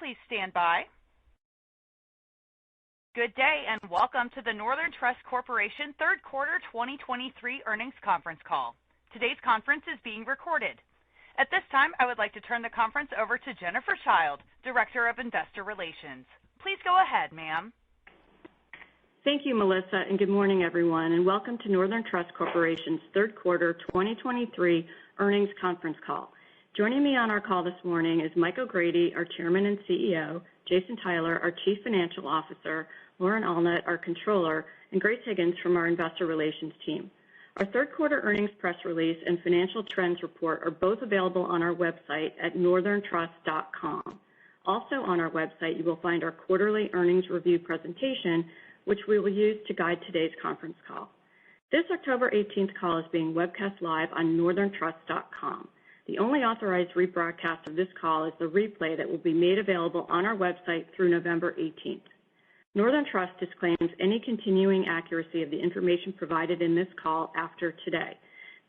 Please stand by. Good day and welcome to the Northern Trust Corporation Third Quarter 2023 Earnings Conference Call. Today's conference is being recorded. At this time, I would like to turn the conference over to Jennifer Childe, Director of Investor Relations. Please go ahead, ma'am. Thank you, Melissa, and good morning, everyone, and welcome to Northern Trust Corporation's Third Quarter 2023 Earnings Conference Call. Joining me on our call this morning is Mike O'Grady, our Chairman and CEO, Jason Tyler, our Chief Financial Officer, Lauren Allnutt, our Controller, and Grace Higgins from our Investor Relations team. Our third quarter earnings press release and financial trends report are both available on our website at northerntrust.com. Also on our website, you will find our quarterly earnings review presentation, which we will use to guide today's conference call. This October 18th call is being webcast live on northerntrust.com. The only authorized rebroadcast of this call is the replay that will be made available on our website through November 18th. Northern Trust disclaims any continuing accuracy of the information provided in this call after today.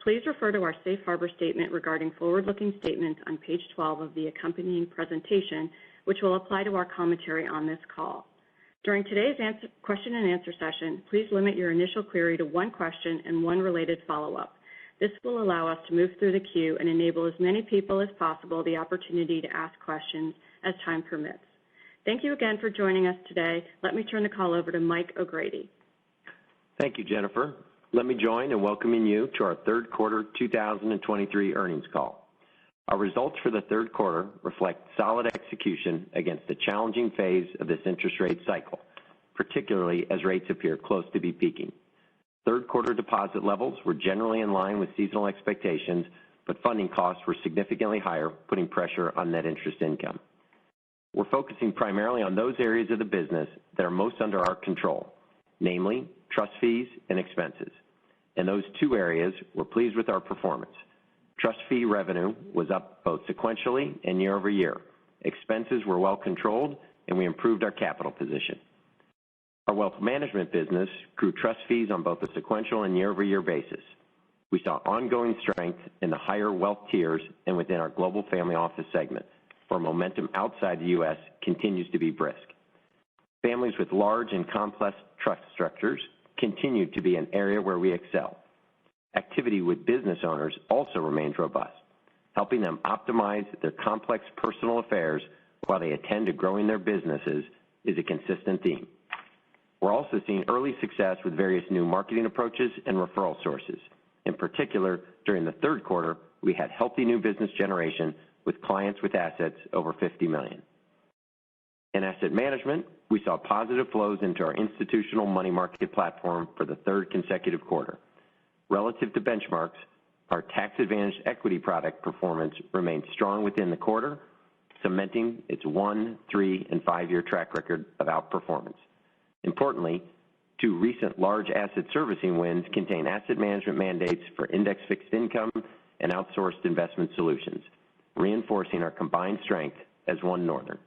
Please refer to our safe harbor statement regarding forward-looking statements on page 12 of the accompanying presentation, which will apply to our commentary on this call. During today's question and answer session, please limit your initial query to one question and one related follow-up. This will allow us to move through the queue and enable as many people as possible the opportunity to ask questions as time permits. Thank you again for joining us today. Let me turn the call over to Mike O'Grady. Thank you, Jennifer. Let me join in welcoming you to our third quarter 2023 earnings call. Our results for the third quarter reflect solid execution against the challenging phase of this interest rate cycle, particularly as rates appear close to be peaking. Third quarter deposit levels were generally in line with seasonal expectations, but funding costs were significantly higher, putting pressure on net interest income. We're focusing primarily on those areas of the business that are most under our control, namely trust fees and expenses. In those two areas, we're pleased with our performance. Trust fee revenue was up both sequentially and year over year. Expenses were well controlled, and we improved our capital position. Our wealth management business grew trust fees on both a sequential and year-over-year basis. We saw ongoing strength in the higher wealth tiers and within our global family office segment, where momentum outside the U.S. continues to be brisk. Families with large and complex trust structures continue to be an area where we excel. Activity with business owners also remains robust. Helping them optimize their complex personal affairs while they attend to growing their businesses is a consistent theme. We're also seeing early success with various new marketing approaches and referral sources. In particular, during the third quarter, we had healthy new business generation with clients with assets over $50 million. In asset management, we saw positive flows into our institutional money market platform for the third consecutive quarter. Relative to benchmarks, our tax-advantaged equity product performance remained strong within the quarter, cementing its 1-, 3-, and 5-year track record of outperformance. Importantly, two recent large asset servicing wins contain asset management mandates for index fixed income and outsourced investment solutions, reinforcing our combined strength as one Northern.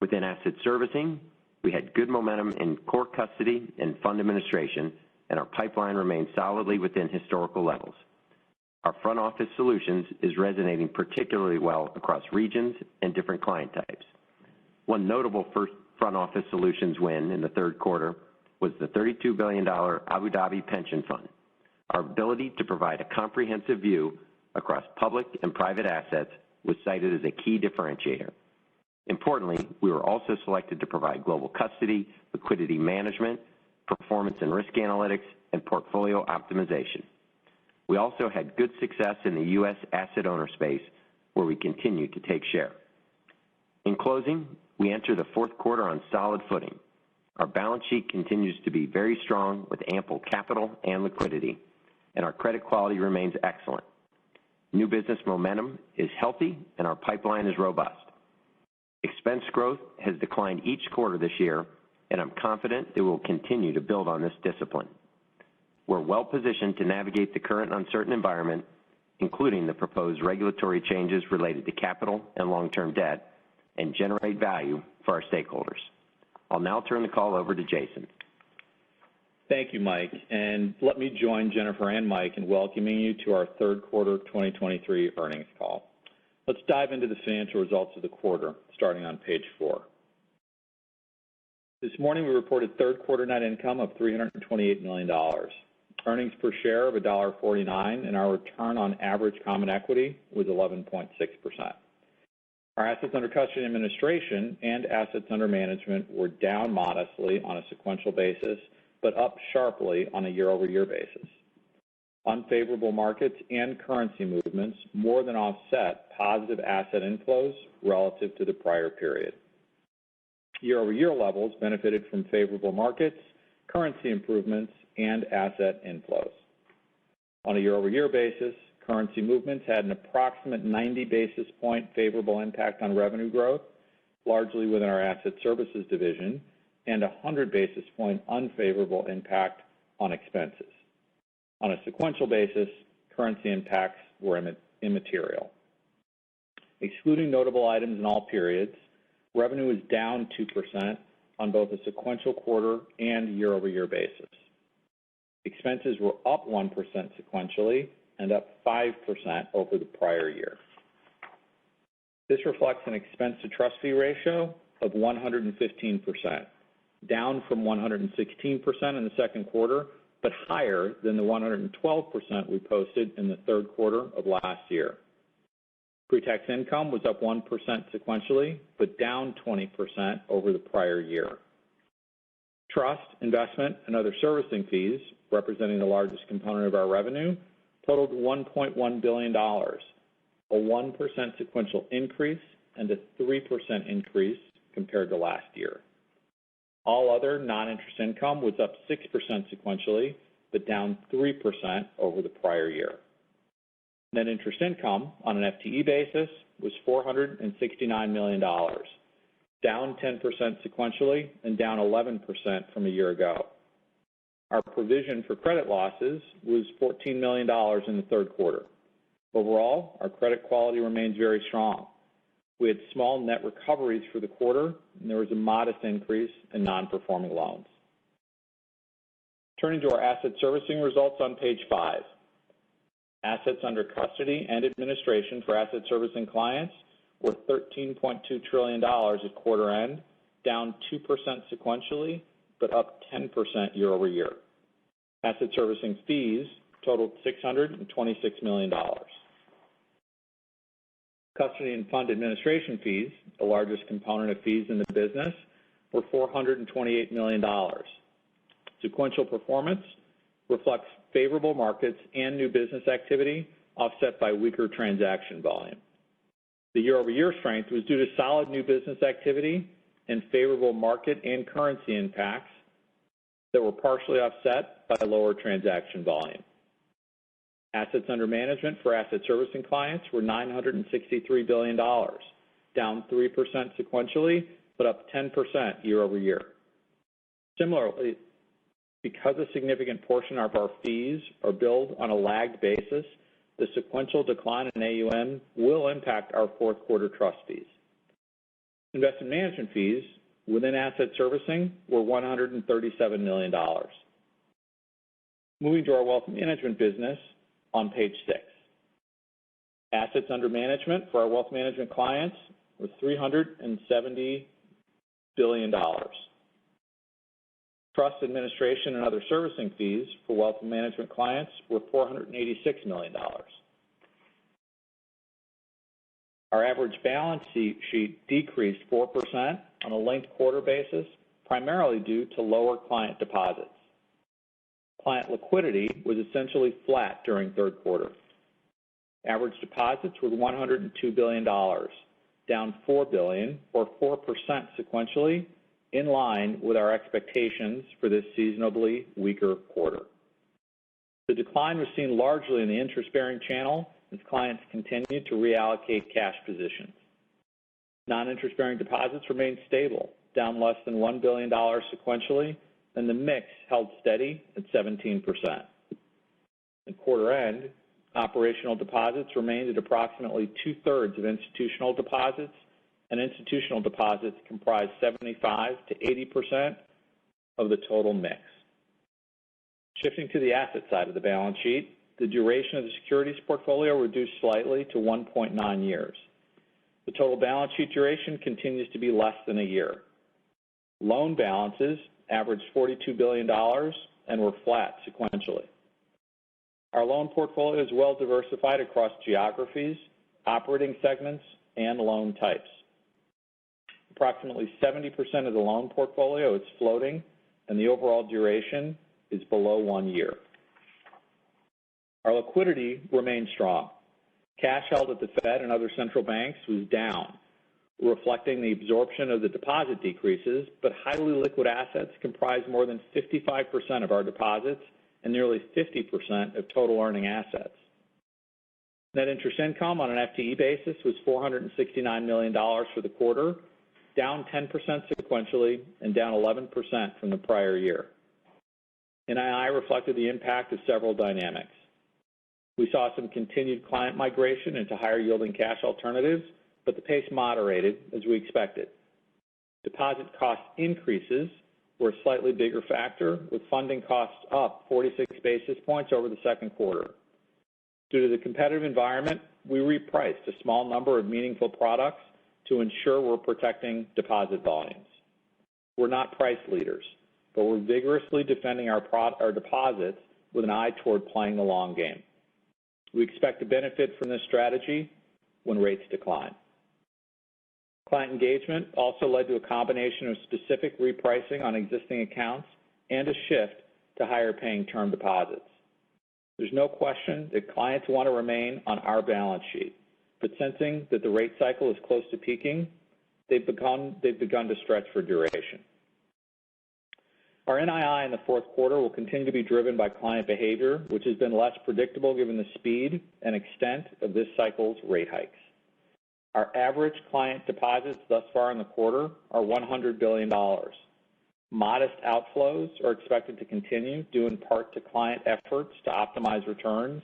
Within asset servicing, we had good momentum in core custody and fund administration, and our pipeline remains solidly within historical levels. Our front office solutions is resonating particularly well across regions and different client types. One notable front office solutions win in the third quarter was the $32 billion Abu Dhabi pension fund. Our ability to provide a comprehensive view across public and private assets was cited as a key differentiator. Importantly, we were also selected to provide global custody, liquidity management, performance and risk analytics, and portfolio optimization. We also had good success in the U.S. asset owner space, where we continue to take share. In closing, we enter the fourth quarter on solid footing. Our balance sheet continues to be very strong with ample capital and liquidity, and our credit quality remains excellent. New business momentum is healthy, and our pipeline is robust. Expense growth has declined each quarter this year, and I'm confident that we'll continue to build on this discipline. We're well positioned to navigate the current uncertain environment, including the proposed regulatory changes related to capital and long-term debt, and generate value for our stakeholders. I'll now turn the call over to Jason. Thank you, Mike, and let me join Jennifer and Mike in welcoming you to our third quarter 2023 earnings call. Let's dive into the financial results of the quarter, starting on page 4. This morning, we reported third quarter net income of $328 million, earnings per share of $1.49, and our return on average common equity was 11.6%. Our assets under custody and administration and assets under management were down modestly on a sequential basis, but up sharply on a year-over-year basis. Unfavorable markets and currency movements more than offset positive asset inflows relative to the prior period. Year-over-year levels benefited from favorable markets, currency improvements, and asset inflows. On a year-over-year basis, currency movements had an approximate 90 basis point favorable impact on revenue growth, largely within our asset services division, and a 100 basis point unfavorable impact on expenses. On a sequential basis, currency impacts were immaterial. Excluding notable items in all periods, revenue was down 2% on both a sequential quarter and year-over-year basis. Expenses were up 1% sequentially and up 5% over the prior year. This reflects an expense to trust fee ratio of 115%, down from 116% in the second quarter, but higher than the 112% we posted in the third quarter of last year. Pre-tax income was up 1% sequentially, but down 20% over the prior year. Trust, investment, and other servicing fees, representing the largest component of our revenue, totaled $1.1 billion, a 1% sequential increase and a 3% increase compared to last year. All other non-interest income was up 6% sequentially, but down 3% over the prior year. Net interest income on an FTE basis was $469 million, down 10% sequentially and down 11% from a year ago. Our provision for credit losses was $14 million in the third quarter. Overall, our credit quality remains very strong. We had small net recoveries for the quarter, and there was a modest increase in non-performing loans. Turning to our asset servicing results on page 5. Assets under custody and administration for asset servicing clients were $13.2 trillion at quarter end, down 2% sequentially, but up 10% year over year. Asset servicing fees totaled $626 million. Custody and fund administration fees, the largest component of fees in the business, were $428 million. Sequential performance reflects favorable markets and new business activity, offset by weaker transaction volume. The year-over-year strength was due to solid new business activity and favorable market and currency impacts that were partially offset by lower transaction volume. Assets under management for asset servicing clients were $963 billion, down 3% sequentially, but up 10% year over year. Similarly, because a significant portion of our fees are billed on a lagged basis, the sequential decline in AUM will impact our fourth quarter trust fees. Investment management fees within asset servicing were $137 million. Moving to our wealth management business on page 6. Assets under management for our wealth management clients were $370 billion. Trust administration and other servicing fees for wealth management clients were $486 million. Our average balance sheet decreased 4% on a linked quarter basis, primarily due to lower client deposits. Client liquidity was essentially flat during third quarter. Average deposits were $102 billion, down $4 billion or 4% sequentially, in line with our expectations for this seasonably weaker quarter. The decline was seen largely in the interest-bearing channel as clients continued to reallocate cash positions. Non-interest-bearing deposits remained stable, down less than $1 billion sequentially, and the mix held steady at 17%. At quarter end, operational deposits remained at approximately two-thirds of institutional deposits, and institutional deposits comprised 75 to 80% of the total mix. Shifting to the asset side of the balance sheet, the duration of the securities portfolio reduced slightly to 1.9 years. The total balance sheet duration continues to be less than a year. Loan balances averaged $42 billion and were flat sequentially. Our loan portfolio is well diversified across geographies, operating segments, and loan types. Approximately 70% of the loan portfolio is floating, and the overall duration is below 1 year. Our liquidity remains strong. Cash held at the Fed and other central banks was down, reflecting the absorption of the deposit decreases, but highly liquid assets comprise more than 55% of our deposits and nearly 50% of total earning assets. Net interest income on an FTE basis was $469 million for the quarter, down 10% sequentially and down 11% from the prior year. NII reflected the impact of several dynamics. We saw some continued client migration into higher-yielding cash alternatives, but the pace moderated as we expected. Deposit cost increases were a slightly bigger factor, with funding costs up 46 basis points over the second quarter. Due to the competitive environment, we repriced a small number of meaningful products to ensure we're protecting deposit volumes. We're not price leaders, but we're vigorously defending our deposits with an eye toward playing the long game. We expect to benefit from this strategy when rates decline. Client engagement also led to a combination of specific repricing on existing accounts and a shift to higher-paying term deposits. There's no question that clients want to remain on our balance sheet, but sensing that the rate cycle is close to peaking, they've begun to stretch for duration. Our NII in the fourth quarter will continue to be driven by client behavior, which has been less predictable given the speed and extent of this cycle's rate hikes. Our average client deposits thus far in the quarter are $100 billion. Modest outflows are expected to continue, due in part to client efforts to optimize returns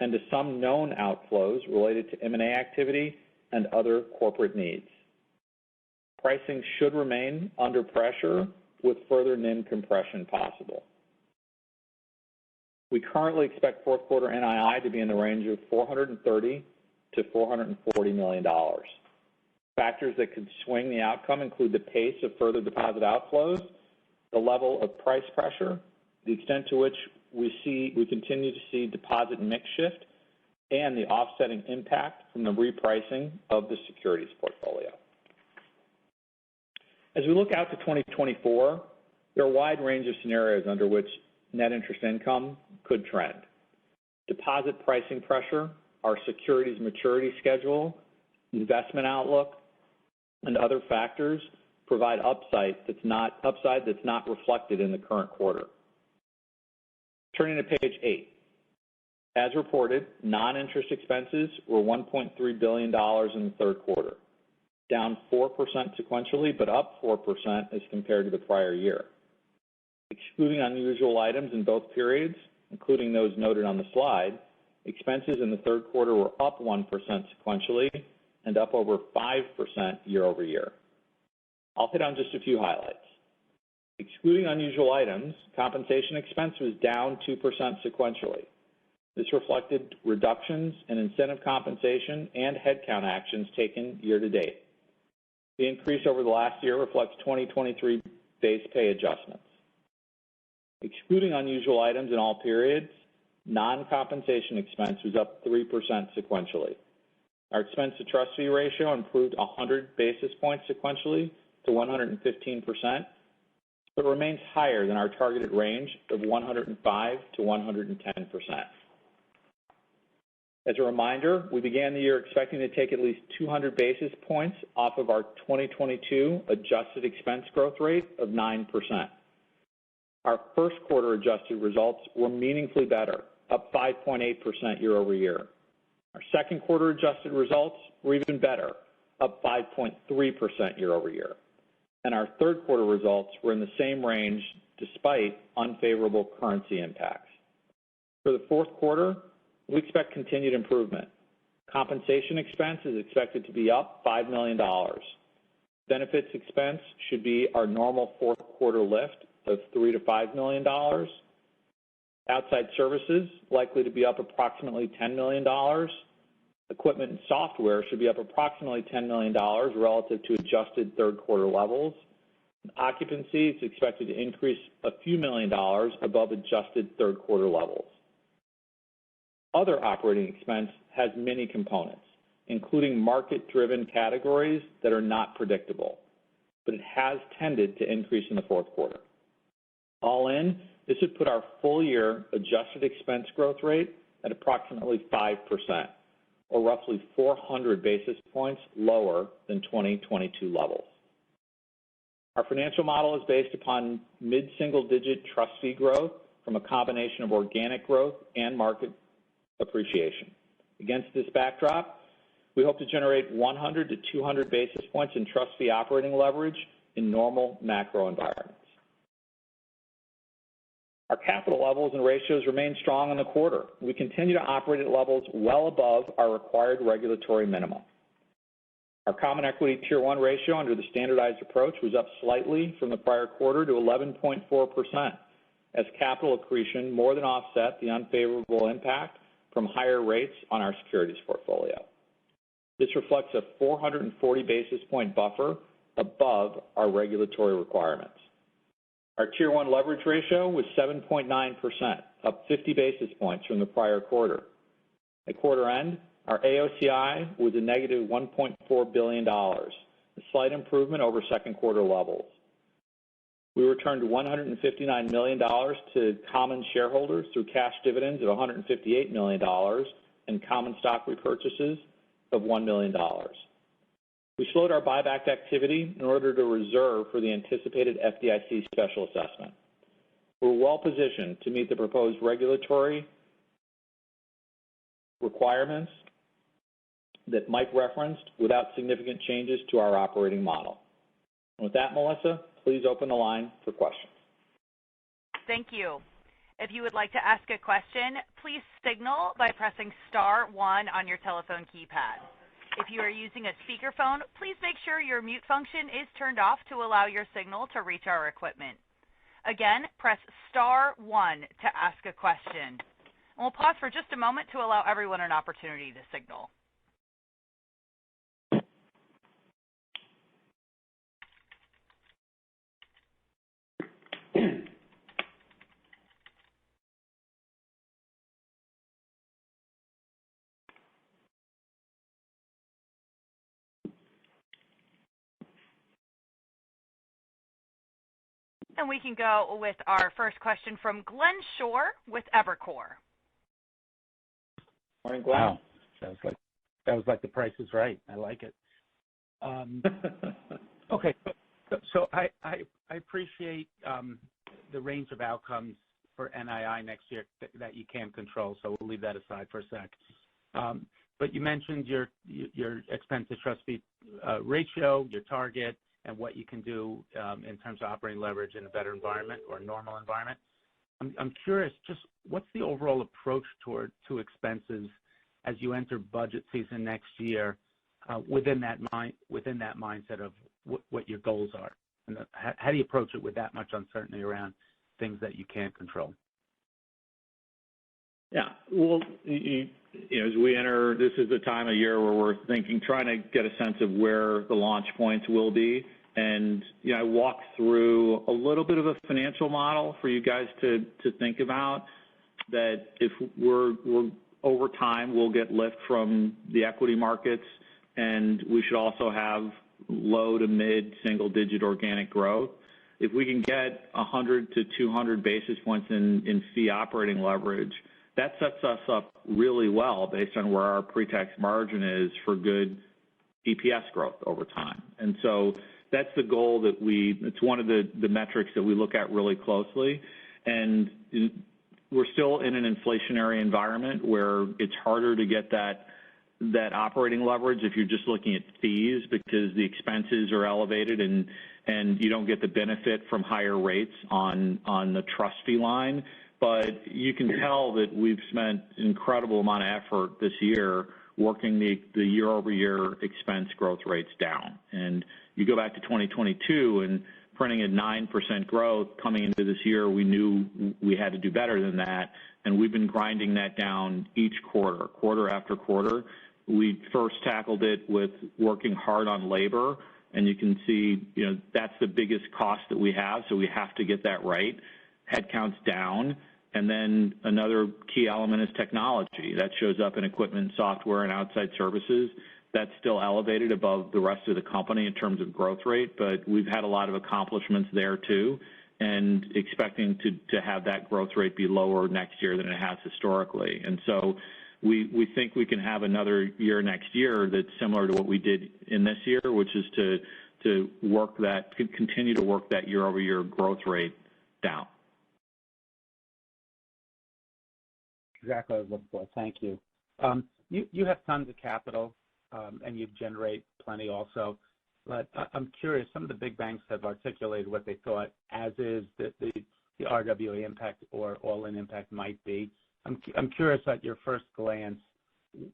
and to some known outflows related to M&A activity and other corporate needs. Pricing should remain under pressure, with further NIM compression possible. We currently expect fourth quarter NII to be in the range of $430 to $440 million. Factors that could swing the outcome include the pace of further deposit outflows, the level of price pressure, the extent to which we continue to see deposit mix shift, and the offsetting impact from the repricing of the securities portfolio. As we look out to 2024, there are a wide range of scenarios under which net interest income could trend. Deposit pricing pressure, our securities maturity schedule, investment outlook, and other factors provide upside that's not reflected in the current quarter. Turning to page 8. As reported, non-interest expenses were $1.3 billion in the third quarter, down 4% sequentially, but up 4% as compared to the prior year. Excluding unusual items in both periods, including those noted on the slide, expenses in the third quarter were up 1% sequentially and up over 5% year over year. I'll hit on just a few highlights. Excluding unusual items, compensation expense was down 2% sequentially. This reflected reductions in incentive compensation and headcount actions taken year to date. The increase over the last year reflects 2023 base pay adjustments. Excluding unusual items in all periods, non-compensation expense was up 3% sequentially. Our expense to trust fee ratio improved 100 basis points sequentially to 115%, but remains higher than our targeted range of 105 to 110%. As a reminder, we began the year expecting to take at least 200 basis points off of our 2022 adjusted expense growth rate of 9%. Our first quarter adjusted results were meaningfully better, up 5.8% year over year. Our second quarter adjusted results were even better, up 5.3% year over year. And our third quarter results were in the same range despite unfavorable currency impacts. For the fourth quarter, we expect continued improvement. Compensation expense is expected to be up $5 million. Benefits expense should be our normal fourth quarter lift of $3 to $5 million. Outside services likely to be up approximately $10 million. Equipment and software should be up approximately $10 million relative to adjusted third quarter levels. Occupancy is expected to increase a few million dollars above adjusted third quarter levels. Other operating expense has many components, including market-driven categories that are not predictable, but it has tended to increase in the fourth quarter. All in, this would put our full-year adjusted expense growth rate at approximately 5%, or roughly 400 basis points lower than 2022 levels. Our financial model is based upon mid-single-digit trust fee growth from a combination of organic growth and market appreciation. Against this backdrop, we hope to generate 100 to 200 basis points in trust fee operating leverage in normal macro environments. Our capital levels and ratios remain strong in the quarter. We continue to operate at levels well above our required regulatory minimum. Our Common Equity Tier 1 ratio under the standardized approach was up slightly from the prior quarter to 11.4%, as capital accretion more than offset the unfavorable impact from higher rates on our securities portfolio. This reflects a 440 basis point buffer above our regulatory requirements. Our Tier 1 leverage ratio was 7.9%, up 50 basis points from the prior quarter. At quarter end, our AOCI was a negative $1.4 billion, a slight improvement over second quarter levels. We returned $159 million to common shareholders through cash dividends of $158 million and common stock repurchases of $1 million. We slowed our buyback activity in order to reserve for the anticipated FDIC special assessment. We're well positioned to meet the proposed regulatory requirements that Mike referenced without significant changes to our operating model. And with that, Melissa, please open the line for questions. Thank you. If you would like to ask a question, please signal by pressing *1 on your telephone keypad. If you are using a speakerphone, please make sure your mute function is turned off to allow your signal to reach our equipment. Again, press *1 to ask a question. And we'll pause for just a moment to allow everyone an opportunity to signal. And we can go with our first question from Glenn Schorr with Evercore. Morning, Glenn. Wow, that was like The Price is Right. I like it. Okay, so I appreciate the range of outcomes for NII next year that you can't control, so we'll leave that aside for a sec. But you mentioned your expense to trust fee ratio, your target, and what you can do in terms of operating leverage in a better environment or a normal environment. I'm curious, just what's the overall approach to expenses as you enter budget season next year within that mindset of what your goals are? And how do you approach it with that much uncertainty around things that you can't control? Yeah, well, as we enter, this is the time of year where we're trying to get a sense of where the launch points will be. And, I walk through a little bit of a financial model for you guys to think about, that if we're over time, we'll get lift from the equity markets, and we should also have low to mid single-digit organic growth. If we can get 100 to 200 basis points in fee operating leverage, that sets us up really well based on where our pre-tax margin is for good EPS growth over time. And so that's the goal that it's one of the metrics that we look at really closely. And we're still in an inflationary environment where it's harder to get that operating leverage if you're just looking at fees, because the expenses are elevated and you don't get the benefit from higher rates on the trust fee line. But you can tell that we've spent an incredible amount of effort this year working the year-over-year expense growth rates down. And you go back to 2022 and printing a 9% growth coming into this year, we knew we had to do better than that. And we've been grinding that down each quarter after quarter. We first tackled it with working hard on labor, and you can see, that's the biggest cost that we have, so we have to get that right. Headcount's down, and then another key element is technology. That shows up in equipment, software, and outside services. That's still elevated above the rest of the company in terms of growth rate, but we've had a lot of accomplishments there too, and expecting to have that growth rate be lower next year than it has historically. And so we think we can have another year next year that's similar to what we did in this year, which is to continue to work that year-over-year growth rate down. Exactly what I was looking for. Thank you. You have tons of capital, and you generate plenty also. But I'm curious, some of the big banks have articulated what they thought as is the RWA impact or all-in impact might be. I'm curious at your first glance,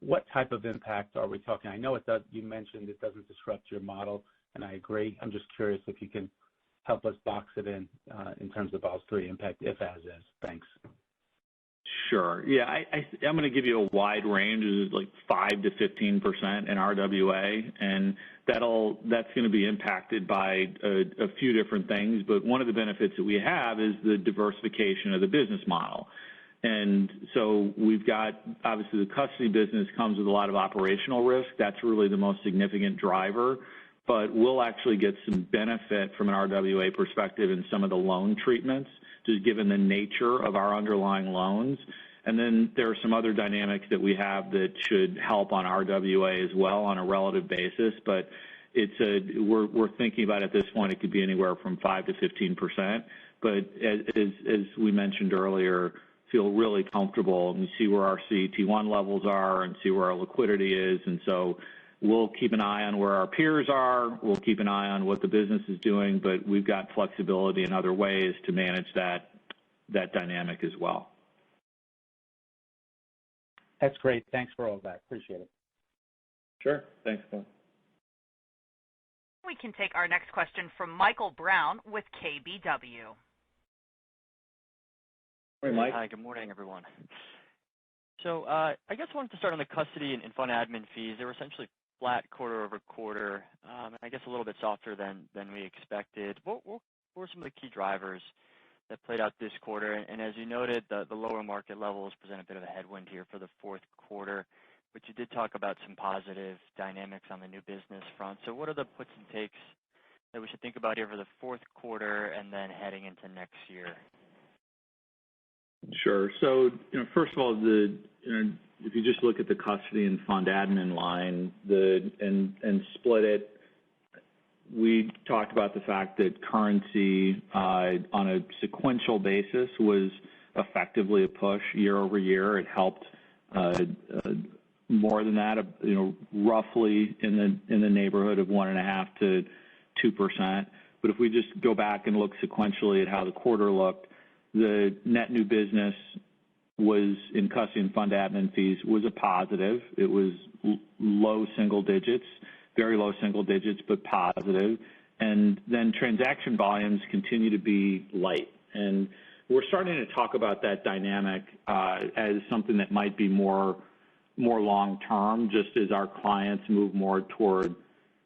what type of impact are we talking? I know you mentioned it doesn't disrupt your model, and I agree. I'm just curious if you can help us box it in terms of Basel III impact, if as is. Thanks. Sure. Yeah, I'm going to give you a wide range, like 5 to 15% in RWA, and that's going to be impacted by a few different things. But one of the benefits that we have is the diversification of the business model. And so we've got, obviously, the custody business comes with a lot of operational risk. That's really the most significant driver. But we'll actually get some benefit from an RWA perspective in some of the loan treatments, just given the nature of our underlying loans. And then there are some other dynamics that we have that should help on RWA as well on a relative basis. But we're thinking about at this point it could be anywhere from 5 to 15%. But as we mentioned earlier, feel really comfortable and we see where our CET1 levels are and see where our liquidity is. And so we'll keep an eye on where our peers are. We'll keep an eye on what the business is doing, but we've got flexibility in other ways to manage that dynamic as well. That's great. Thanks for all that. Appreciate it. Sure. Thanks, Paul. We can take our next question from Michael Brown with KBW. Hey, Mike. Hi, good morning, everyone. So I guess I wanted to start on the custody and fund admin fees. They were essentially flat quarter over quarter, and I guess a little bit softer than we expected. What were some of the key drivers that played out this quarter? And as you noted, the lower market levels present a bit of a headwind here for the fourth quarter, but you did talk about some positive dynamics on the new business front. So what are the puts and takes that we should think about here for the fourth quarter and then heading into next year? Sure. So, first of all, if you just look at the custody and fund admin line and split it, we talked about the fact that currency on a sequential basis was effectively a push year over year. It helped more than that, roughly in the neighborhood of 1.5% to 2%. But if we just go back and look sequentially at how the quarter looked, the net new business was in custody and fund admin fees was a positive. It was low single digits, very low single digits, but positive. And then transaction volumes continue to be light. And we're starting to talk about that dynamic as something that might be more long-term, just as our clients move more toward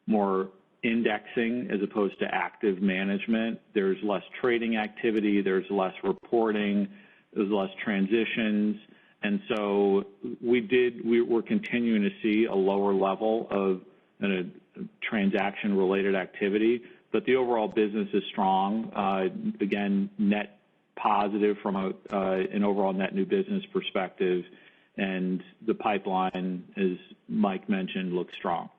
more indexing as opposed to active management. There's less trading activity, there's less reporting, there's less transitions. And so we're continuing to see a lower level of transaction-related activity, but the overall business is strong. Again, net positive from an overall net new business perspective, and the pipeline, as Mike mentioned, looks strong.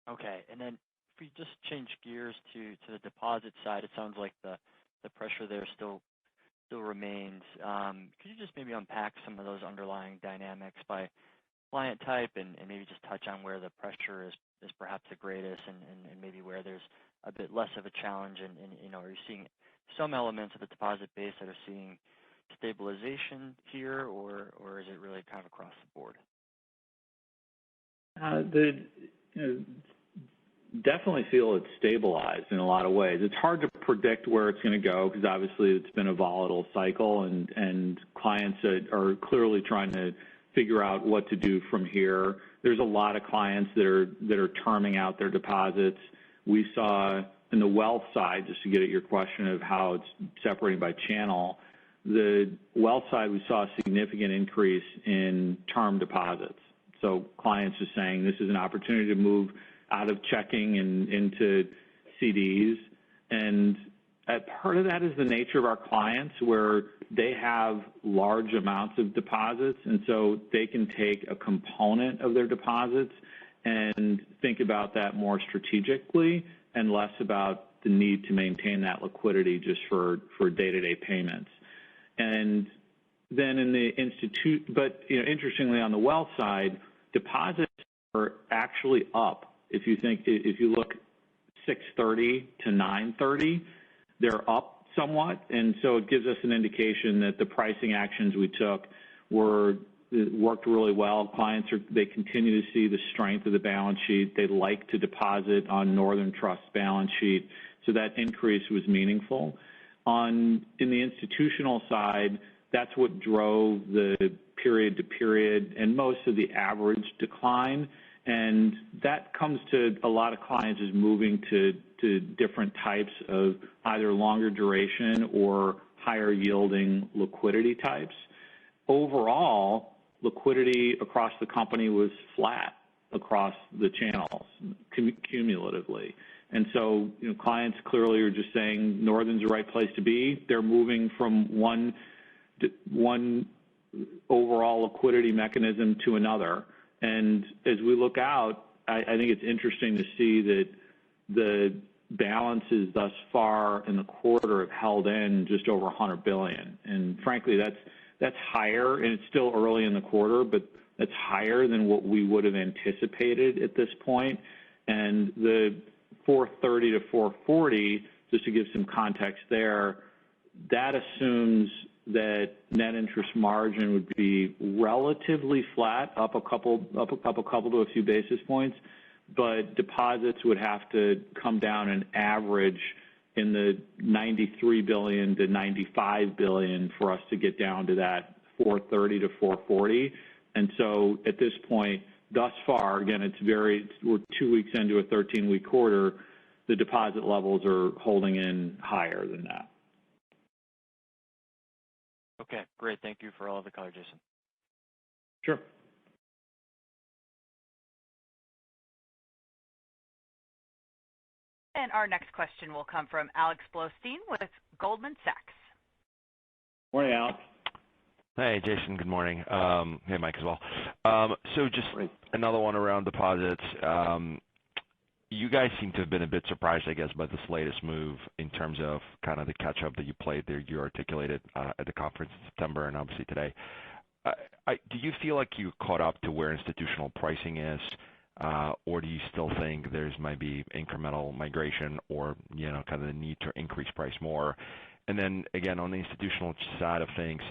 Okay, and then if we just change gears to the deposit side, it sounds like the pressure there still remains. Could you just maybe unpack some of those underlying dynamics by client type and maybe just touch on where the pressure is perhaps the greatest and maybe where there's a bit less of a challenge? And are you seeing some elements of the deposit base that are seeing stabilization here, or is it really kind of across the board? definitely feel it's stabilized in a lot of ways. It's hard to predict where it's going to go because obviously it's been a volatile cycle, and clients are clearly trying to figure out what to do from here. There's a lot of clients that are terming out their deposits. We saw in the wealth side, just to get at your question of how it's separated by channel, the wealth side, we saw a significant increase in term deposits. So clients are saying this is an opportunity to move out of checking and into CDs. And part of that is the nature of our clients, where they have large amounts of deposits, and so they can take a component of their deposits and think about that more strategically and less about the need to maintain that liquidity just for day-to-day payments. And then in the but interestingly, on the wealth side, deposits are actually up. If you look 6/30 to 9/30, they're up somewhat, and so it gives us an indication that the pricing actions we took worked really well. Clients they continue to see the strength of the balance sheet. They like to deposit on Northern Trust's balance sheet, so that increase was meaningful. In the institutional side, that's what drove the period-to-period and most of the average decline. And that comes to a lot of clients is moving to different types of either longer duration or higher yielding liquidity types. Overall, liquidity across the company was flat across the channels cumulatively. And so clients clearly are just saying Northern's the right place to be. They're moving from one overall liquidity mechanism to another. And as we look out, I think it's interesting to see that the balances thus far in the quarter have held in just over $100 billion. And frankly, that's higher, and it's still early in the quarter, but that's higher than what we would have anticipated at this point. And the 430 to 440, just to give some context there, that assumes that net interest margin would be relatively flat, up a couple to a few basis points, but deposits would have to come down an average in the $93 billion to $95 billion for us to get down to that 430 to 440. And so at this point, thus far, again, we're 2 weeks into a 13-week quarter, the deposit levels are holding in higher than that. Okay, great. Thank you for all of the color, Jason. Sure. And our next question will come from Alex Blostein with Goldman Sachs. Morning, Alex. Hey, Jason. Good morning. Hey, Mike as well. So just another one around deposits. You guys seem to have been a bit surprised, I guess, by this latest move in terms of kind of the catch-up that you played there, you articulated at the conference in September and obviously today. Do you feel like you caught up to where institutional pricing is, or do you still think there's might be incremental migration or, kind of the need to increase price more? And then, again, on the institutional side of things,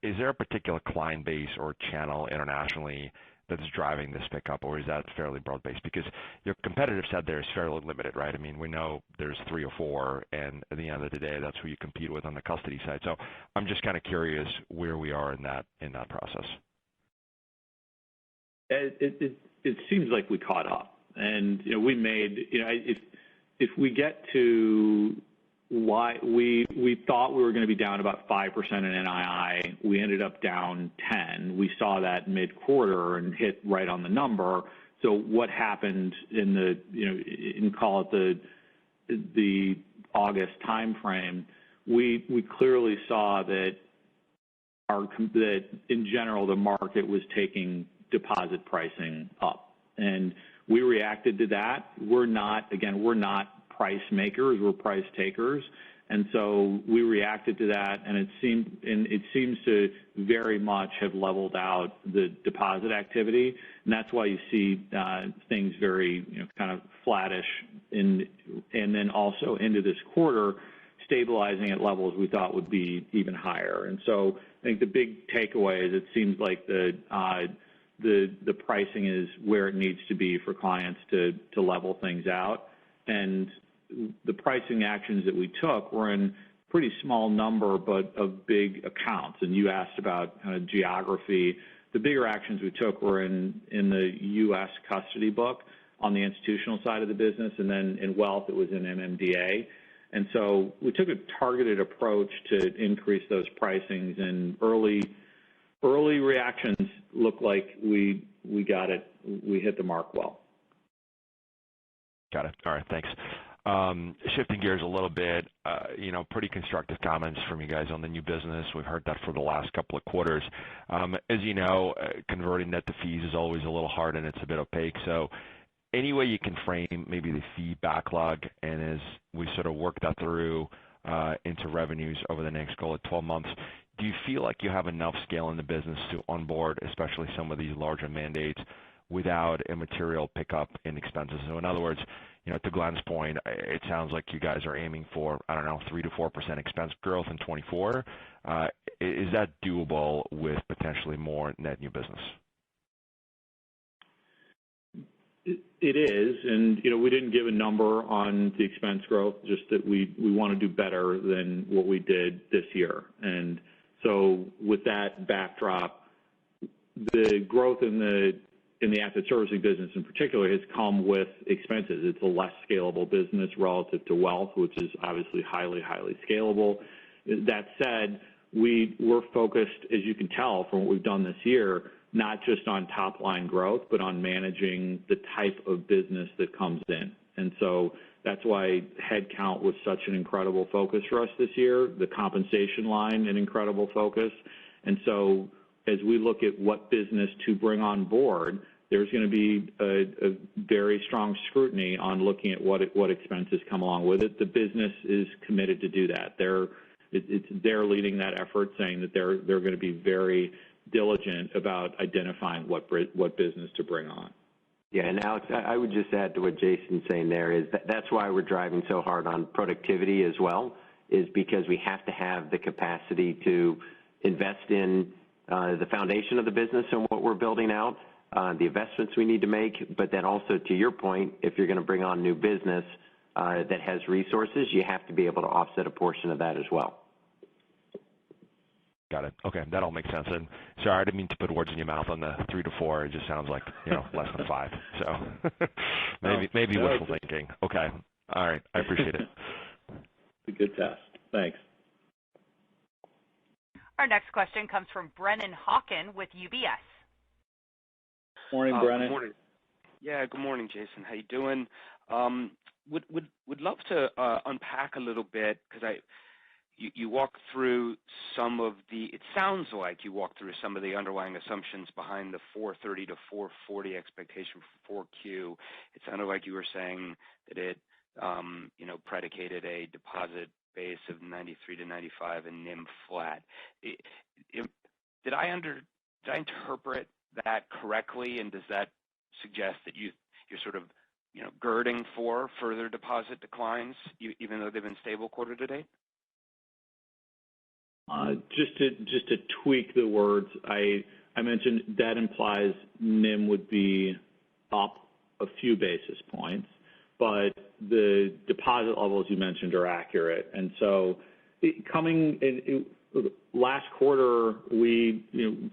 is there a particular client base or channel internationally that's driving this pickup, or is that fairly broad-based? Because your competitive set there is fairly limited, right? I mean, we know there's 3 or 4, and at the end of the day, that's who you compete with on the custody side. So I'm just kind of curious where we are in that process. It seems like we caught up, and we made if we get to why we thought we were going to be down about 5% in NII. We ended up down 10. We saw that mid-quarter and hit right on the number. So what happened in call it the August timeframe? We clearly saw that in general the market was taking deposit pricing up, and we reacted to that. We're not price makers, we're price takers, and so we reacted to that, and it seems to very much have leveled out the deposit activity, and that's why you see things very kind of flattish, and then also into this quarter stabilizing at levels we thought would be even higher. And so I think the big takeaway is it seems like the the pricing is where it needs to be for clients to level things out. And the pricing actions that we took were in pretty small number, but of big accounts. And you asked about kind of geography. The bigger actions we took were in the U.S. custody book on the institutional side of the business, and then in wealth it was in MMDA. And so we took a targeted approach to increase those pricings, and early reactions look like we got it. We hit the mark well. Got it. All right, thanks. Shifting gears a little bit, pretty constructive comments from you guys on the new business. We've heard that for the last couple of quarters. As you know, converting that to fees is always a little hard and it's a bit opaque. So any way you can frame maybe the fee backlog, and as we sort of work that through into revenues over the next, call it 12 months, do you feel like you have enough scale in the business to onboard, especially some of these larger mandates, without a material pickup in expenses? So in other words, to Glenn's point, it sounds like you guys are aiming for, 3 to 4% expense growth in 24. Is that doable with potentially more net new business? It is, and we didn't give a number on the expense growth, just that we want to do better than what we did this year. And so with that backdrop, the growth in the asset servicing business in particular has come with expenses. It's a less scalable business relative to wealth, which is obviously highly, highly scalable. That said, we're focused, as you can tell from what we've done this year, not just on top line growth, but on managing the type of business that comes in. And so that's why headcount was such an incredible focus for us this year, the compensation line, an incredible focus. And so as we look at what business to bring on board, there's going to be a very strong scrutiny on looking at what expenses come along with it. The business is committed to do that. They're leading that effort, saying that they're going to be very diligent about identifying what business to bring on. Yeah, and Alex, I would just add to what Jason's saying there is that's why we're driving so hard on productivity as well, is because we have to have the capacity to invest in the foundation of the business and what we're building out, the investments we need to make, but then also, to your point, if you're going to bring on new business that has resources, you have to be able to offset a portion of that as well. Got it. Okay, that all makes sense. And sorry, I didn't mean to put words in your mouth on the 3 to 4. It just sounds like less than 5. So maybe wishful thinking. Okay. All right. I appreciate it. It's a good test. Thanks. Our next question comes from Brennan Hawken with UBS. Morning, Brennan. Good morning. Yeah, good morning, Jason. How you doing? Would love to unpack a little bit, because you walk through some of the, it sounds like you walk through some of the underlying assumptions behind the 430 to 440 expectation for 4Q. It sounded like you were saying that it, predicated a deposit base of 93 to 95 and NIM flat. Did I interpret that correctly? And does that suggest that you're sort of, girding for further deposit declines, even though they've been stable quarter to date? Just to tweak the words, I mentioned that implies NIM would be up a few basis points, but the deposit levels you mentioned are accurate. And so last quarter, we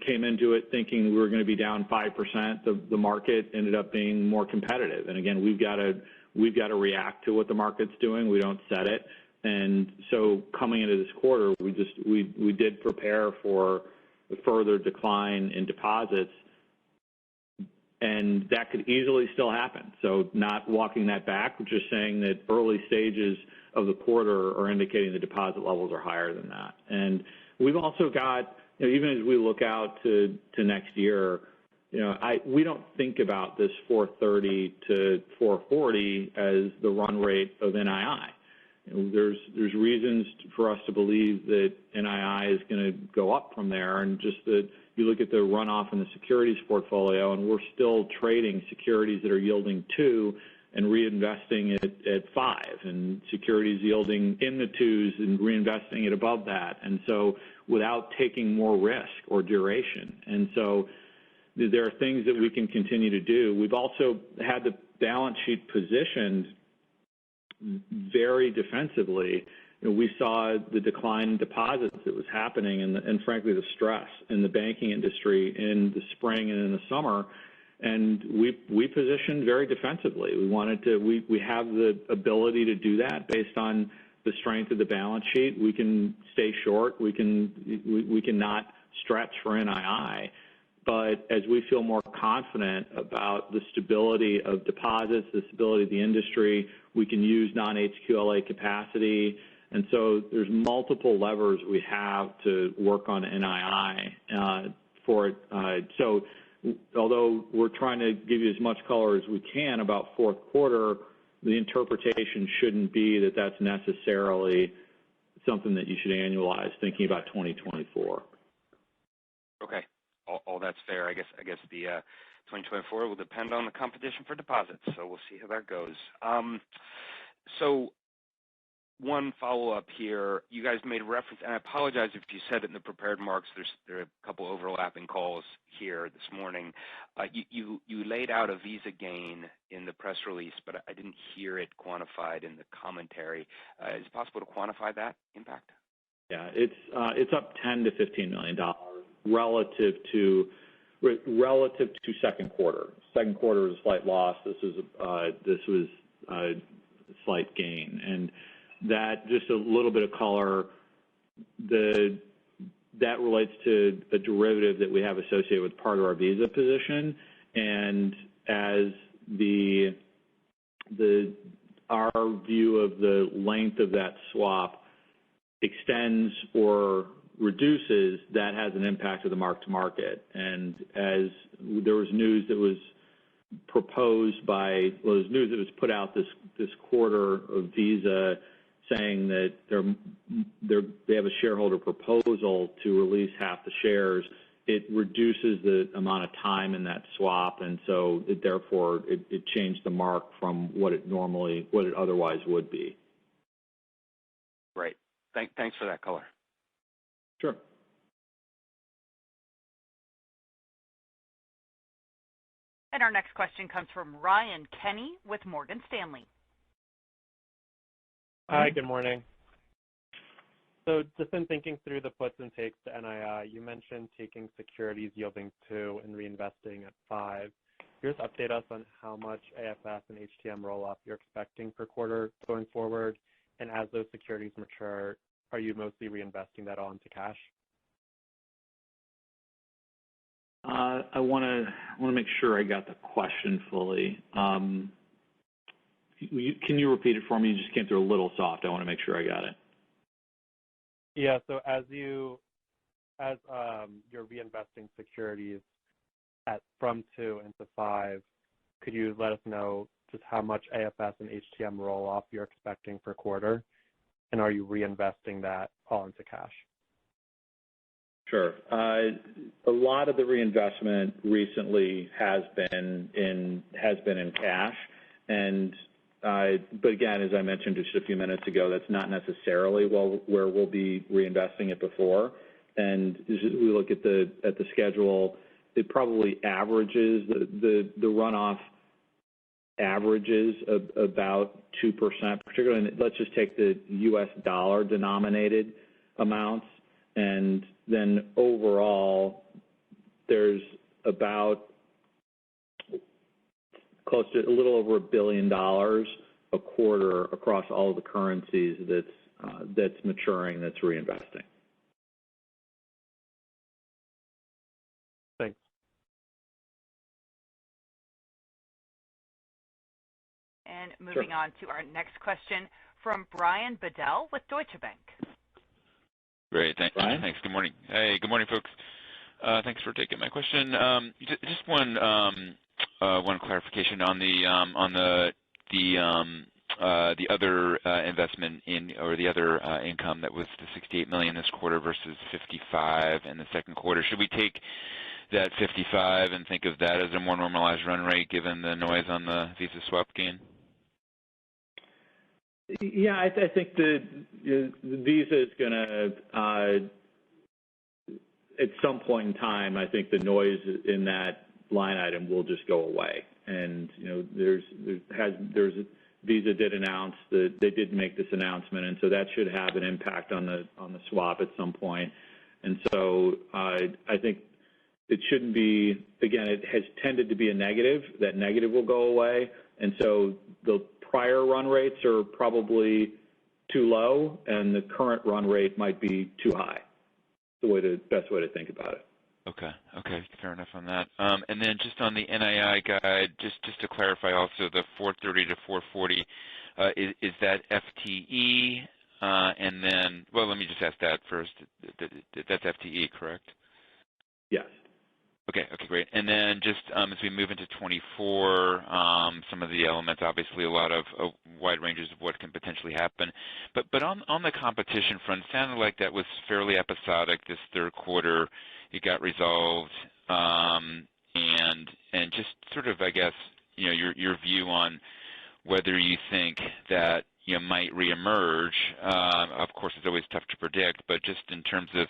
came into it thinking we were going to be down 5%. The market ended up being more competitive. And again, we've got to react to what the market's doing. We don't set it. And so coming into this quarter, we did prepare for a further decline in deposits, and that could easily still happen. So not walking that back, just saying that early stages of the quarter are indicating the deposit levels are higher than that. And we've also got, even as we look out to next year, we don't think about this 430 to 440 as the run rate of NII. There's reasons for us to believe that NII is going to go up from there, and just that you look at the runoff in the securities portfolio, and we're still trading securities that are yielding 2 and reinvesting it at 5, and securities yielding in the 2s and reinvesting it above that, and so without taking more risk or duration. And so there are things that we can continue to do. We've also had the balance sheet positioned very defensively. We saw the decline in deposits that was happening and frankly, the stress in the banking industry in the spring and in the summer. And we positioned very defensively. We have the ability to do that based on the strength of the balance sheet. We can stay short. We can not stretch for NII. But as we feel more confident about the stability of deposits, the stability of the industry, we can use non-HQLA capacity. And so there's multiple levers we have to work on NII for it. So although we're trying to give you as much color as we can about fourth quarter, the interpretation shouldn't be that that's necessarily something that you should annualize thinking about 2024. Okay. All that's fair. I guess the 2024 will depend on the competition for deposits, so we'll see how that goes. So one follow-up here. You guys made reference, and I apologize if you said it in the prepared remarks. There are a couple overlapping calls here this morning. You laid out a Visa gain in the press release, but I didn't hear it quantified in the commentary. Is it possible to quantify that impact? Yeah, it's up $10 to $15 million relative to second quarter. Second quarter was a slight loss. This was a slight gain, and that, just a little bit of color, that relates to a derivative that we have associated with part of our Visa position. And as our view of the length of that swap extends or reduces, that has an impact of the mark-to-market. And as there was news that was put out this quarter of Visa saying that they have a shareholder proposal to release half the shares, it reduces the amount of time in that swap, and so therefore it changed the mark from what it otherwise would be. Great. Thanks for that color. Sure. And our next question comes from Ryan Kenny with Morgan Stanley. Hi, good morning. So just in thinking through the puts and takes to NII, you mentioned taking securities yielding 2 and reinvesting at 5. Can you just update us on how much AFS and HTM roll-up you're expecting per quarter going forward? And as those securities mature, are you mostly reinvesting that all into cash? I want to make sure I got the question fully. Can you repeat it for me? You just came through a little soft. I want to make sure I got it. Yeah. So as you're reinvesting securities from 2 into 5, could you let us know just how much AFS and HTM roll off you're expecting per quarter, and are you reinvesting that all into cash? Sure. A lot of the reinvestment recently has been in cash, and but again, as I mentioned just a few minutes ago, that's not necessarily where we'll be reinvesting it before. And as we look at the schedule, it probably averages the runoff averages about 2%, particularly. Let's just take the U.S. dollar denominated amounts, and then overall, there's about close to a little over $1 billion a quarter across all of the currencies that's maturing, that's reinvesting. Thanks. And moving on to our next question from Brian Bedell with Deutsche Bank. Great. Thanks. Brian? Thanks. Good morning. Hey, good morning, folks. Thanks for taking my question. Just one clarification on the other investment or the other income that was the $68 million this quarter versus $55 in the second quarter. Should we take that $55 and think of that as a more normalized run rate given the noise on the Visa swap gain? Yeah, I think the Visa is going to at some point in time, I think the noise in that line item will just go away. And Visa did announce that they did make this announcement, and so that should have an impact on the swap at some point. And so I think it shouldn't be, again, it has tended to be a negative. That negative will go away. And so the prior run rates are probably too low, and the current run rate might be too high. The best way to think about it. Okay, fair enough on that. And then just on the NII guide, just to clarify also, the 430 to 440, is that FTE? And then, well, let me just ask that first. That's FTE, correct? Yes. Okay, great. And then just as we move into 24, some of the elements, obviously a lot of wide ranges of what can potentially happen. But on the competition front, it sounded like that was fairly episodic this third quarter. It got resolved, and just sort of, I guess, your view on whether you think that might reemerge. Of course, it's always tough to predict, but just in terms of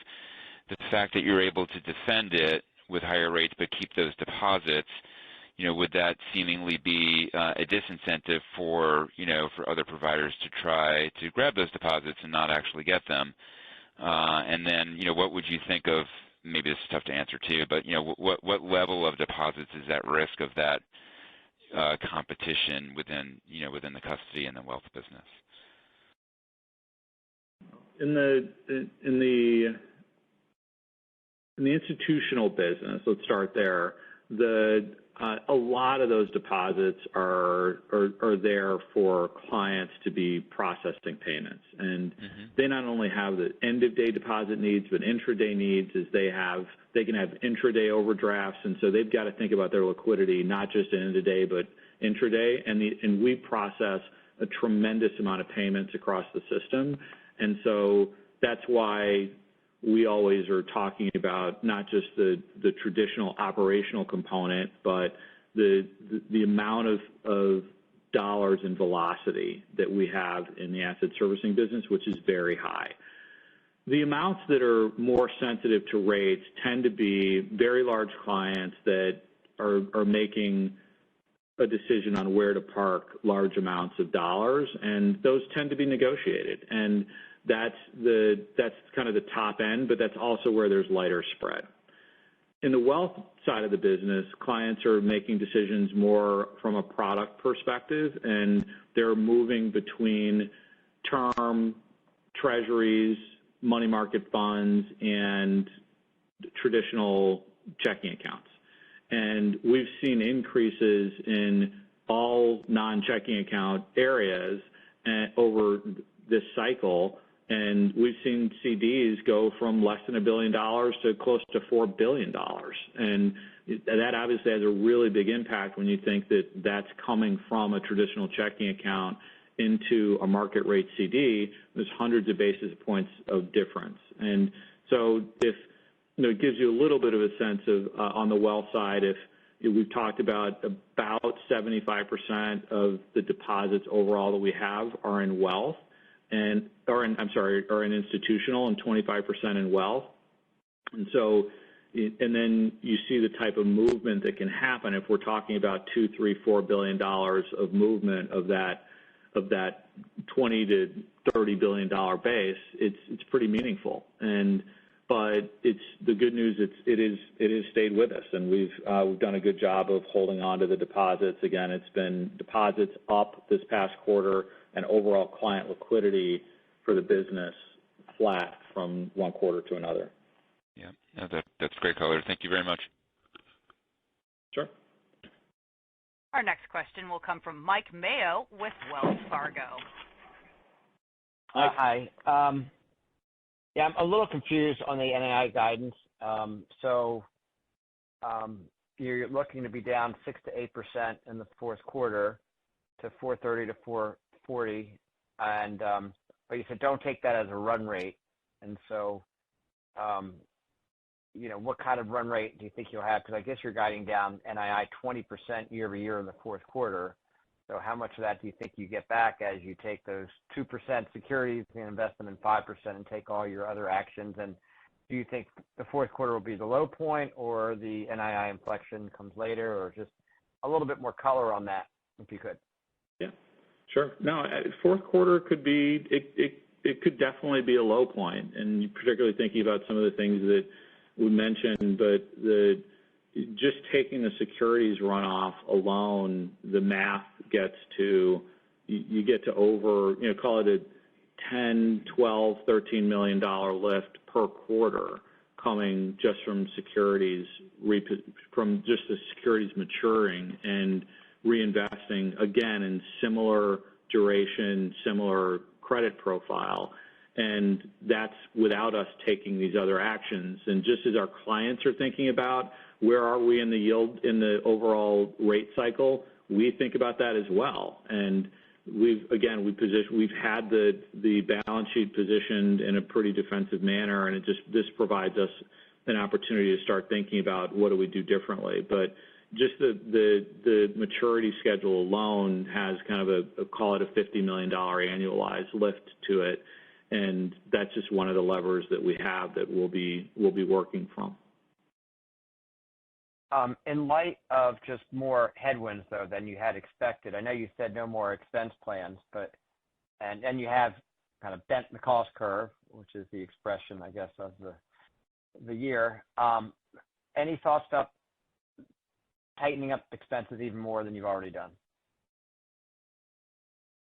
the fact that you're able to defend it with higher rates but keep those deposits, would that seemingly be a disincentive for other providers to try to grab those deposits and not actually get them? And then, what would you think of, maybe this is tough to answer too, but what level of deposits is at risk of that competition within the custody and the wealth business? In the institutional business, let's start there. A lot of those deposits are there for clients to be processing payments, and they not only have the end of day deposit needs, but intraday needs. They can have intraday overdrafts, and so they've got to think about their liquidity not just end of day but intraday. And we process a tremendous amount of payments across the system, and so that's why we always are talking about not just the traditional operational component, but the amount of dollars and velocity that we have in the asset servicing business, which is very high. The amounts that are more sensitive to rates tend to be very large clients that are making a decision on where to park large amounts of dollars, and those tend to be negotiated. And that's kind of the top end, but that's also where there's lighter spread. In the wealth side of the business, clients are making decisions more from a product perspective, and they're moving between term, treasuries, money market funds, and traditional checking accounts. And we've seen increases in all non-checking account areas over this cycle. And we've seen CDs go from less than $1 billion to close to $4 billion. And that obviously has a really big impact when you think that that's coming from a traditional checking account into a market rate CD. There's hundreds of basis points of difference. And so if it gives you a little bit of a sense of on the wealth side, if we've talked about 75% of the deposits overall that we have are in wealth, are in institutional, and 25% in wealth. And so, and then you see the type of movement that can happen if we're talking about $2, $3, $4 billion of movement of that $20 to $30 billion base. It's pretty meaningful. But it's the good news. It has stayed with us, and we've done a good job of holding on to the deposits. Again, it's been deposits up this past quarter, and overall client liquidity for the business flat from one quarter to another. Yeah, no, that's great color. Thank you very much. Sure. Our next question will come from Mike Mayo with Wells Fargo. Hi. Yeah, I'm a little confused on the NII guidance. You're looking to be down 6 to 8% in the fourth quarter to 430 to 440, but you said don't take that as a run rate. And so, what kind of run rate do you think you'll have? Because I guess you're guiding down NII 20% year over year in the fourth quarter. So how much of that do you think you get back as you take those 2% securities and invest them in 5% and take all your other actions? And do you think the fourth quarter will be the low point, or the NII inflection comes later, or just a little bit more color on that, if you could? Yeah, sure. No, fourth quarter could be, it could definitely be a low point, and particularly thinking about some of the things that we mentioned, but just taking the securities runoff alone, the math gets to, you get to over, call it a $10, $12, $13 million lift per quarter coming just from securities, from just the securities maturing and reinvesting, again, in similar duration, similar credit profile. And that's without us taking these other actions. And just as our clients are thinking about where are we in the yield, in the overall rate cycle, we think about that as well. And we've had the balance sheet positioned in a pretty defensive manner, and this provides us an opportunity to start thinking about what do we do differently. But just the maturity schedule alone has kind of call it a $50 million annualized lift to it, and that's just one of the levers that we have that we'll be working from. In light of just more headwinds, though, than you had expected, I know you said no more expense plans, but and you have kind of bent the cost curve, which is the expression, I guess, of the year. Any thoughts about tightening up expenses even more than you've already done?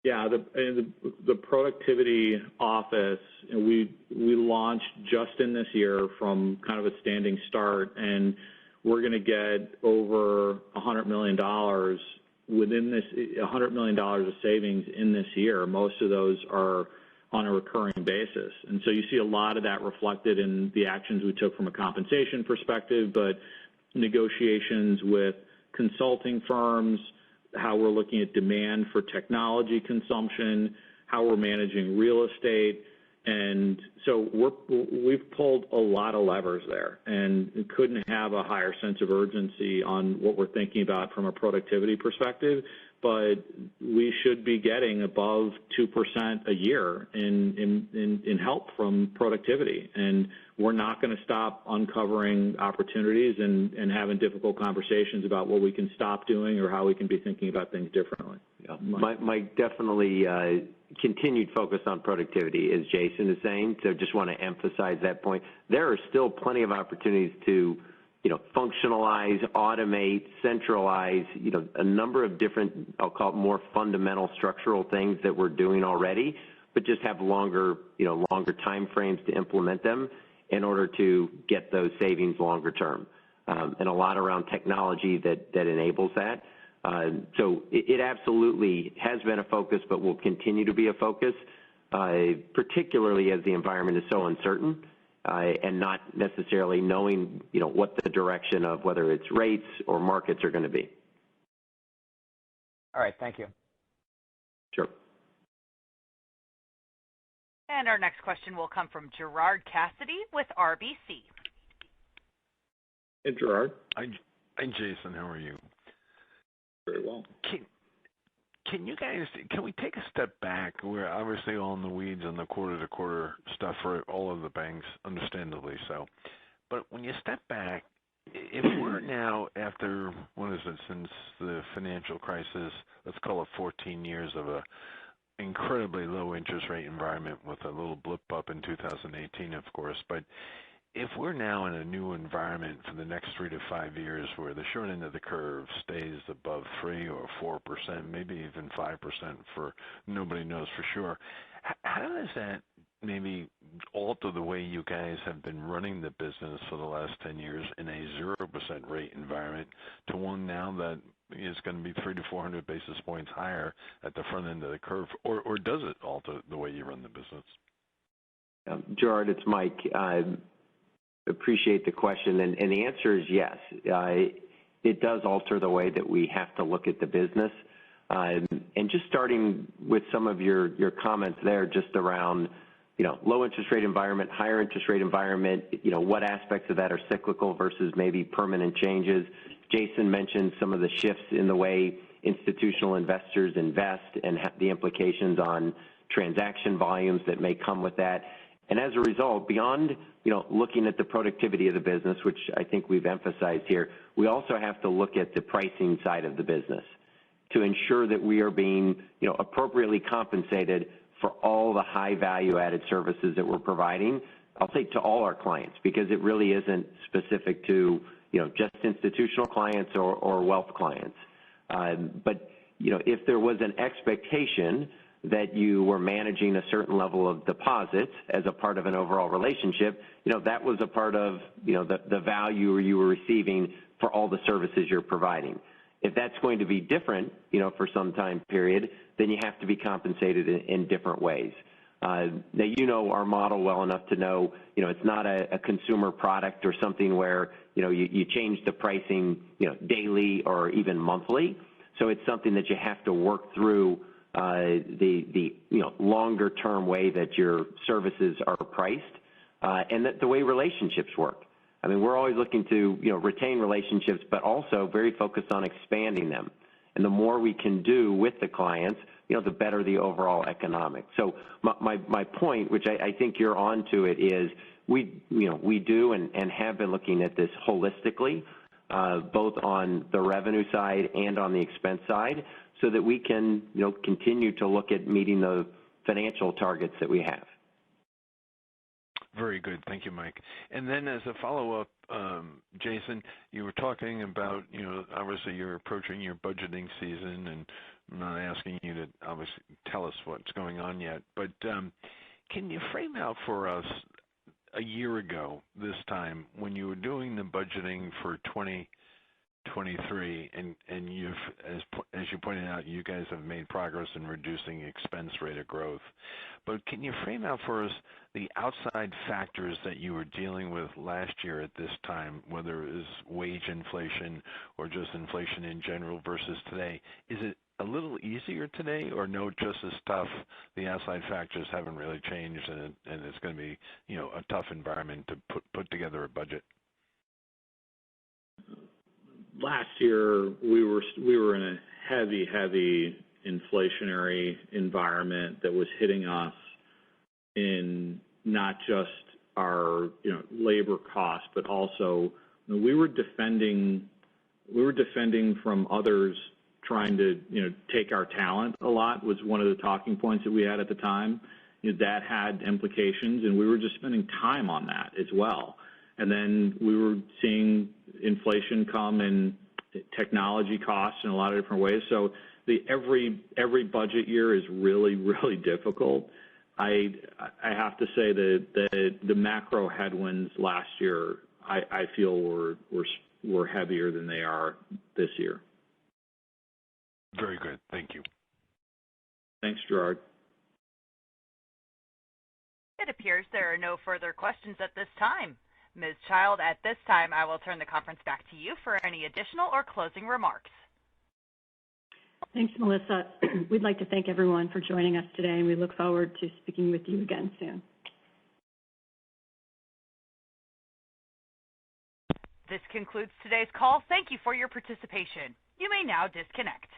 Yeah, the productivity office, we launched just in this year from kind of a standing start, and we're going to get over $100 million within this, $100 million of savings in this year. Most of those are on a recurring basis. And so you see a lot of that reflected in the actions we took from a compensation perspective, but negotiations with consulting firms, how we're looking at demand for technology consumption, how we're managing real estate. And so we've pulled a lot of levers there, and couldn't have a higher sense of urgency on what we're thinking about from a productivity perspective. But we should be getting above 2% a year in help from productivity. And we're not going to stop uncovering opportunities and having difficult conversations about what we can stop doing or how we can be thinking about things differently. Yeah. Mike, definitely continued focus on productivity, as Jason is saying. So just want to emphasize that point. There are still plenty of opportunities to functionalize, automate, centralize, a number of different, I'll call it more fundamental structural things that we're doing already, but just have longer time frames to implement them in order to get those savings longer term. And a lot around technology that enables that. So it absolutely has been a focus, but will continue to be a focus, particularly as the environment is so uncertain. And not necessarily knowing, what the direction of whether it's rates or markets are going to be. All right, thank you. Sure. And our next question will come from Gerard Cassidy with RBC. Hey, Gerard. Hi, Jason. How are you? Very well. Can we take a step back? We're obviously all in the weeds on the quarter-to-quarter stuff for all of the banks, understandably so. But when you step back, if we're now after, since the financial crisis, let's call it 14 years of a incredibly low interest rate environment with a little blip up in 2018, of course, but if we're now in a new environment for the next 3 to 5 years where the short end of the curve stays above 3 or 4%, maybe even 5% for nobody knows for sure, how does that maybe alter the way you guys have been running the business for the last 10 years in a 0% rate environment to one now that is going to be 300 to 400 basis points higher at the front end of the curve? Or does it alter the way you run the business? Gerard, it's Mike. Appreciate the question, and the answer is yes. It does alter the way that we have to look at the business. And just starting with some of your comments there just around, low interest rate environment, higher interest rate environment, what aspects of that are cyclical versus maybe permanent changes. Jason mentioned some of the shifts in the way institutional investors invest and the implications on transaction volumes that may come with that. And as a result, beyond looking at the productivity of the business, which I think we've emphasized here, we also have to look at the pricing side of the business to ensure that we are being appropriately compensated for all the high value added services that we're providing. I'll say to all our clients, because it really isn't specific to just institutional clients or wealth clients. But if there was an expectation that you were managing a certain level of deposits as a part of an overall relationship, that was a part of the value you were receiving for all the services you're providing. If that's going to be different, for some time period, then you have to be compensated in different ways. Now, our model well enough to know, it's not a consumer product or something where, you change the pricing, daily or even monthly. So it's something that you have to work through the longer term way that your services are priced, and that the way relationships work. I mean, we're always looking to, retain relationships, but also very focused on expanding them. And the more we can do with the clients, the better the overall economics. So my point, which I think you're onto it, is we do and have been looking at this holistically, both on the revenue side and on the expense side, so that we can, continue to look at meeting the financial targets that we have. Very good. Thank you, Mike. And then as a follow-up, Jason, you were talking about, obviously you're approaching your budgeting season, and I'm not asking you to obviously tell us what's going on yet, but can you frame out for us a year ago this time when you were doing the budgeting for 2023, and you've, as you pointed out, you guys have made progress in reducing expense rate of growth. But can you frame out for us the outside factors that you were dealing with last year at this time, whether it was wage inflation or just inflation in general versus today? Is it a little easier today, or no, just as tough? The outside factors haven't really changed, and it's going to be, a tough environment to put together a budget. Last year, we were in a heavy inflationary environment that was hitting us in not just our labor costs, but also we were defending from others trying to take our talent. A lot was one of the talking points that we had at the time. That had implications, and we were just spending time on that as well. And then we were seeing inflation come in technology costs in a lot of different ways. So every budget year is really difficult. I have to say that the macro headwinds last year, I feel were heavier than they are this year. Very good. Thank you. Thanks, Gerard. It appears there are no further questions at this time. Ms. Child, at this time, I will turn the conference back to you for any additional or closing remarks. Thanks, Melissa. We'd like to thank everyone for joining us today, and we look forward to speaking with you again soon. This concludes today's call. Thank you for your participation. You may now disconnect.